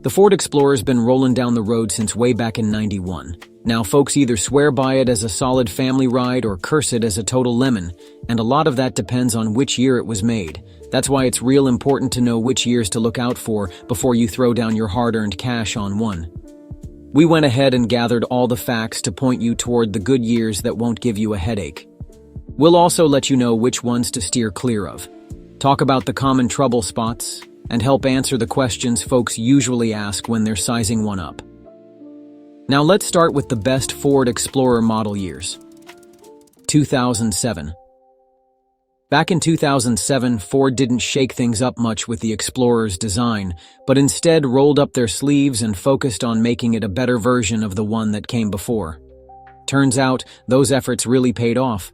The Ford Explorer's been rolling down the road since way back in '91. Now folks either swear by it as a solid family ride or curse it as a total lemon, and a lot of that depends on which year it was made. That's why it's real important to know which years to look out for before you throw down your hard-earned cash on one. We went ahead and gathered all the facts to point you toward the good years that won't give you a headache. We'll also let you know which ones to steer clear of, talk about the common trouble spots, and help answer the questions folks usually ask when they're sizing one up. Now let's start with the best Ford Explorer model years. 2007. Back in 2007, Ford didn't shake things up much with the Explorer's design, but instead rolled up their sleeves and focused on making it a better version of the one that came before. Turns out, those efforts really paid off.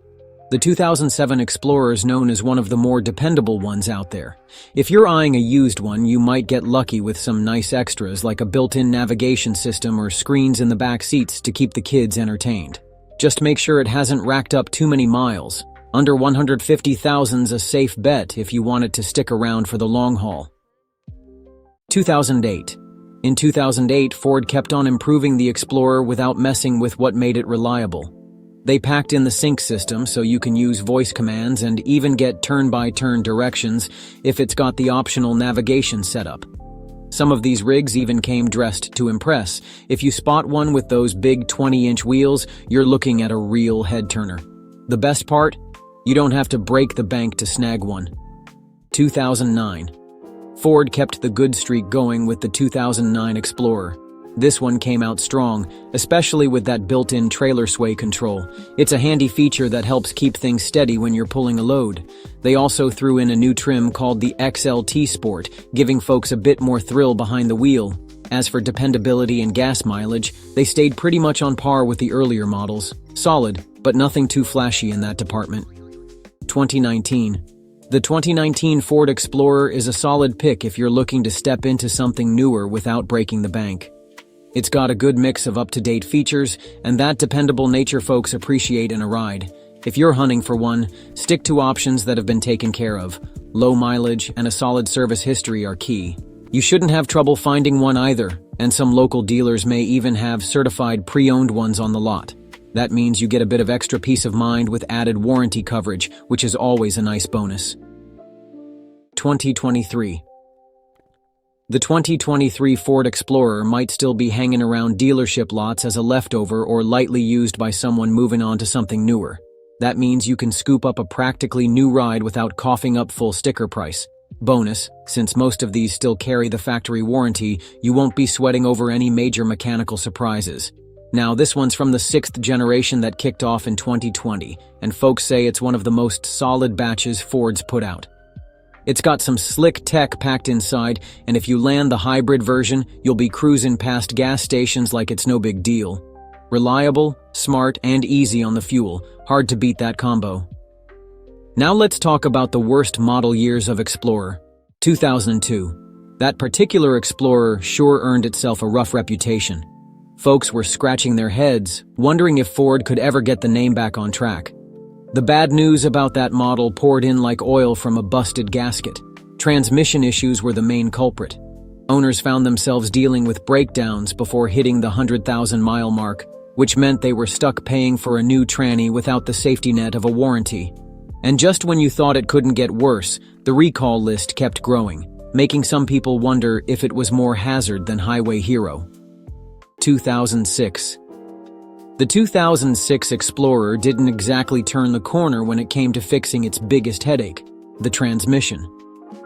The 2007 Explorer is known as one of the more dependable ones out there. If you're eyeing a used one, you might get lucky with some nice extras like a built-in navigation system or screens in the back seats to keep the kids entertained. Just make sure it hasn't racked up too many miles. Under 150,000's a safe bet if you want it to stick around for the long haul. 2008. In 2008, Ford kept on improving the Explorer without messing with what made it reliable. They packed in the sync system so you can use voice commands and even get turn-by-turn directions if it's got the optional navigation setup. Some of these rigs even came dressed to impress. If you spot one with those big 20-inch wheels, you're looking at a real head-turner. The best part? You don't have to break the bank to snag one. 2009. Ford kept the good streak going with the 2009 Explorer. This one came out strong, especially with that built-in trailer sway control. It's a handy feature that helps keep things steady when you're pulling a load. They also threw in a new trim called the XLT Sport, giving folks a bit more thrill behind the wheel. As for dependability and gas mileage, they stayed pretty much on par with the earlier models. Solid, but nothing too flashy in that department. 2019. The 2019 Ford Explorer is a solid pick if you're looking to step into something newer without breaking the bank. It's got a good mix of up-to-date features, and that dependable nature folks appreciate in a ride. If you're hunting for one, stick to options that have been taken care of. Low mileage and a solid service history are key. You shouldn't have trouble finding one either, and some local dealers may even have certified pre-owned ones on the lot. That means you get a bit of extra peace of mind with added warranty coverage, which is always a nice bonus. 2023. The 2023 Ford Explorer might still be hanging around dealership lots as a leftover or lightly used by someone moving on to something newer. That means you can scoop up a practically new ride without coughing up full sticker price. Bonus, since most of these still carry the factory warranty, you won't be sweating over any major mechanical surprises. Now, this one's from the 6th generation that kicked off in 2020, and folks say it's one of the most solid batches Ford's put out. It's got some slick tech packed inside, and if you land the hybrid version, you'll be cruising past gas stations like it's no big deal. Reliable, smart, and easy on the fuel. Hard to beat that combo. Now let's talk about the worst model years of Explorer. 2002. That particular Explorer sure earned itself a rough reputation. Folks were scratching their heads, wondering if Ford could ever get the name back on track. The bad news about that model poured in like oil from a busted gasket. Transmission issues were the main culprit. Owners found themselves dealing with breakdowns before hitting the 100,000-mile mark, which meant they were stuck paying for a new tranny without the safety net of a warranty. And just when you thought it couldn't get worse, the recall list kept growing, making some people wonder if it was more hazard than highway hero. 2006. The 2006 Explorer didn't exactly turn the corner when it came to fixing its biggest headache, the transmission.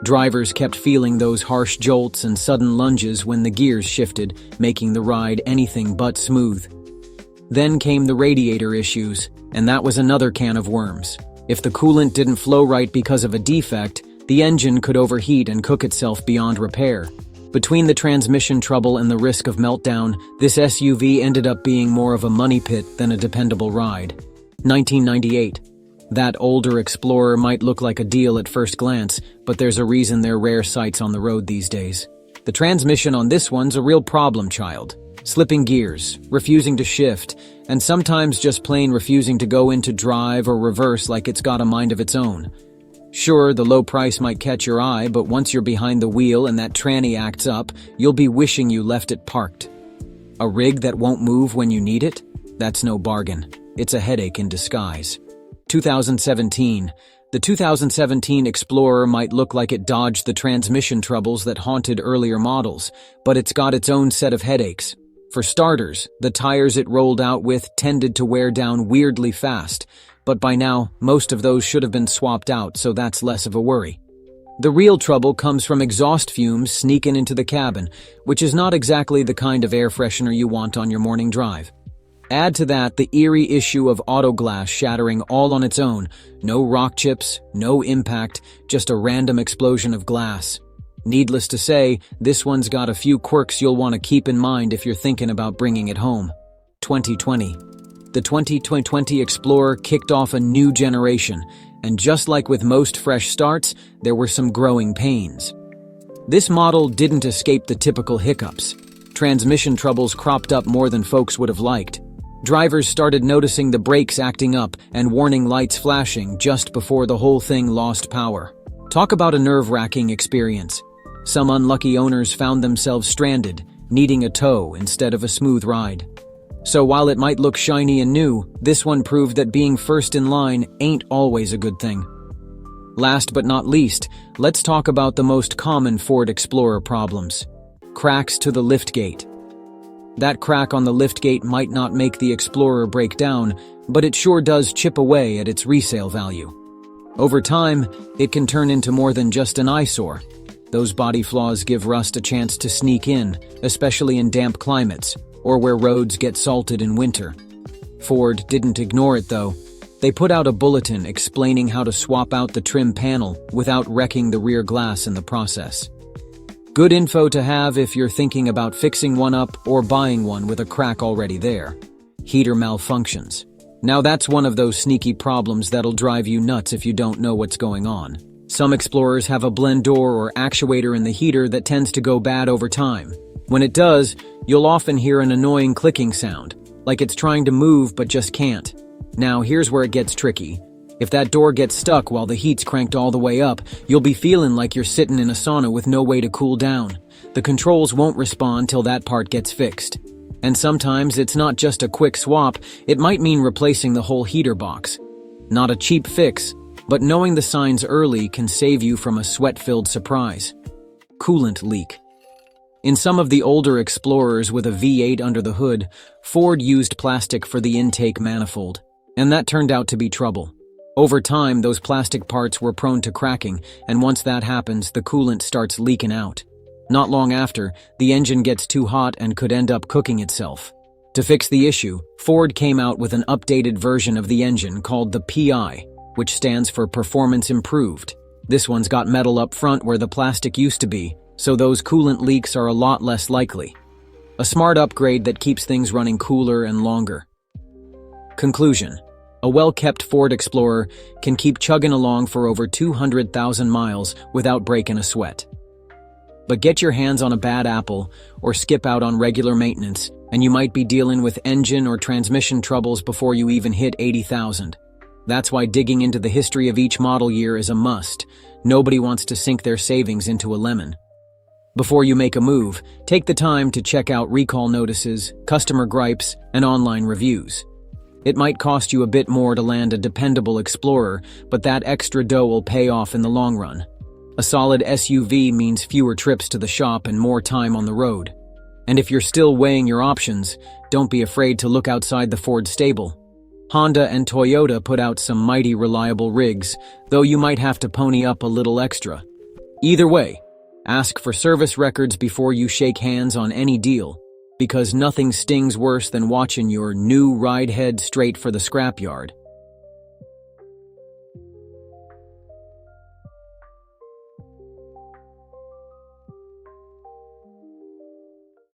Drivers kept feeling those harsh jolts and sudden lunges when the gears shifted, making the ride anything but smooth. Then came the radiator issues, and that was another can of worms. If the coolant didn't flow right because of a defect, the engine could overheat and cook itself beyond repair. Between the transmission trouble and the risk of meltdown, this SUV ended up being more of a money pit than a dependable ride. 1998. That older Explorer might look like a deal at first glance, but there's a reason they're rare sights on the road these days. The transmission on this one's a real problem child. Slipping gears, refusing to shift, and sometimes just plain refusing to go into drive or reverse like it's got a mind of its own. Sure, the low price might catch your eye, but once you're behind the wheel and that tranny acts up, you'll be wishing you left it parked. A rig that won't move when you need it? That's no bargain. It's a headache in disguise. 2017. The 2017 Explorer might look like it dodged the transmission troubles that haunted earlier models, but it's got its own set of headaches. For starters, the tires it rolled out with tended to wear down weirdly fast, but by now, most of those should have been swapped out, so that's less of a worry. The real trouble comes from exhaust fumes sneaking into the cabin, which is not exactly the kind of air freshener you want on your morning drive. Add to that the eerie issue of auto glass shattering all on its own. No rock chips, no impact, just a random explosion of glass. Needless to say, this one's got a few quirks you'll want to keep in mind if you're thinking about bringing it home. 2020. The 2020 Explorer kicked off a new generation, and just like with most fresh starts, there were some growing pains. This model didn't escape the typical hiccups. Transmission troubles cropped up more than folks would have liked. Drivers started noticing the brakes acting up and warning lights flashing just before the whole thing lost power. Talk about a nerve-wracking experience. Some unlucky owners found themselves stranded, needing a tow instead of a smooth ride. So while it might look shiny and new, this one proved that being first in line ain't always a good thing. Last but not least, let's talk about the most common Ford Explorer problems. Cracks to the liftgate. That crack on the liftgate might not make the Explorer break down, but it sure does chip away at its resale value. Over time, it can turn into more than just an eyesore. Those body flaws give rust a chance to sneak in, especially in damp climates, or where roads get salted in winter. Ford didn't ignore it though. They put out a bulletin explaining how to swap out the trim panel without wrecking the rear glass in the process. Good info to have if you're thinking about fixing one up or buying one with a crack already there. Heater malfunctions. Now that's one of those sneaky problems that'll drive you nuts if you don't know what's going on. Some Explorers have a blend door or actuator in the heater that tends to go bad over time. When it does, you'll often hear an annoying clicking sound, like it's trying to move but just can't. Now here's where it gets tricky. If that door gets stuck while the heat's cranked all the way up, you'll be feeling like you're sitting in a sauna with no way to cool down. The controls won't respond till that part gets fixed. And sometimes it's not just a quick swap, it might mean replacing the whole heater box. Not a cheap fix, but knowing the signs early can save you from a sweat-filled surprise. Coolant leak. In some of the older Explorers with a V8 under the hood, Ford used plastic for the intake manifold, and that turned out to be trouble. Over time, those plastic parts were prone to cracking, and once that happens, the coolant starts leaking out. Not long after, the engine gets too hot and could end up cooking itself. To fix the issue, Ford came out with an updated version of the engine called the PI, which stands for Performance Improved. This one's got metal up front where the plastic used to be, so those coolant leaks are a lot less likely. A smart upgrade that keeps things running cooler and longer. Conclusion. A well-kept Ford Explorer can keep chugging along for over 200,000 miles without breaking a sweat. But get your hands on a bad apple or skip out on regular maintenance, and you might be dealing with engine or transmission troubles before you even hit 80,000. That's why digging into the history of each model year is a must. Nobody wants to sink their savings into a lemon. Before you make a move, take the time to check out recall notices, customer gripes, and online reviews. It might cost you a bit more to land a dependable Explorer, but that extra dough will pay off in the long run. A solid SUV means fewer trips to the shop and more time on the road. And if you're still weighing your options, don't be afraid to look outside the Ford stable. Honda and Toyota put out some mighty reliable rigs, though you might have to pony up a little extra. Either way, ask for service records before you shake hands on any deal, because nothing stings worse than watching your new ride head straight for the scrapyard.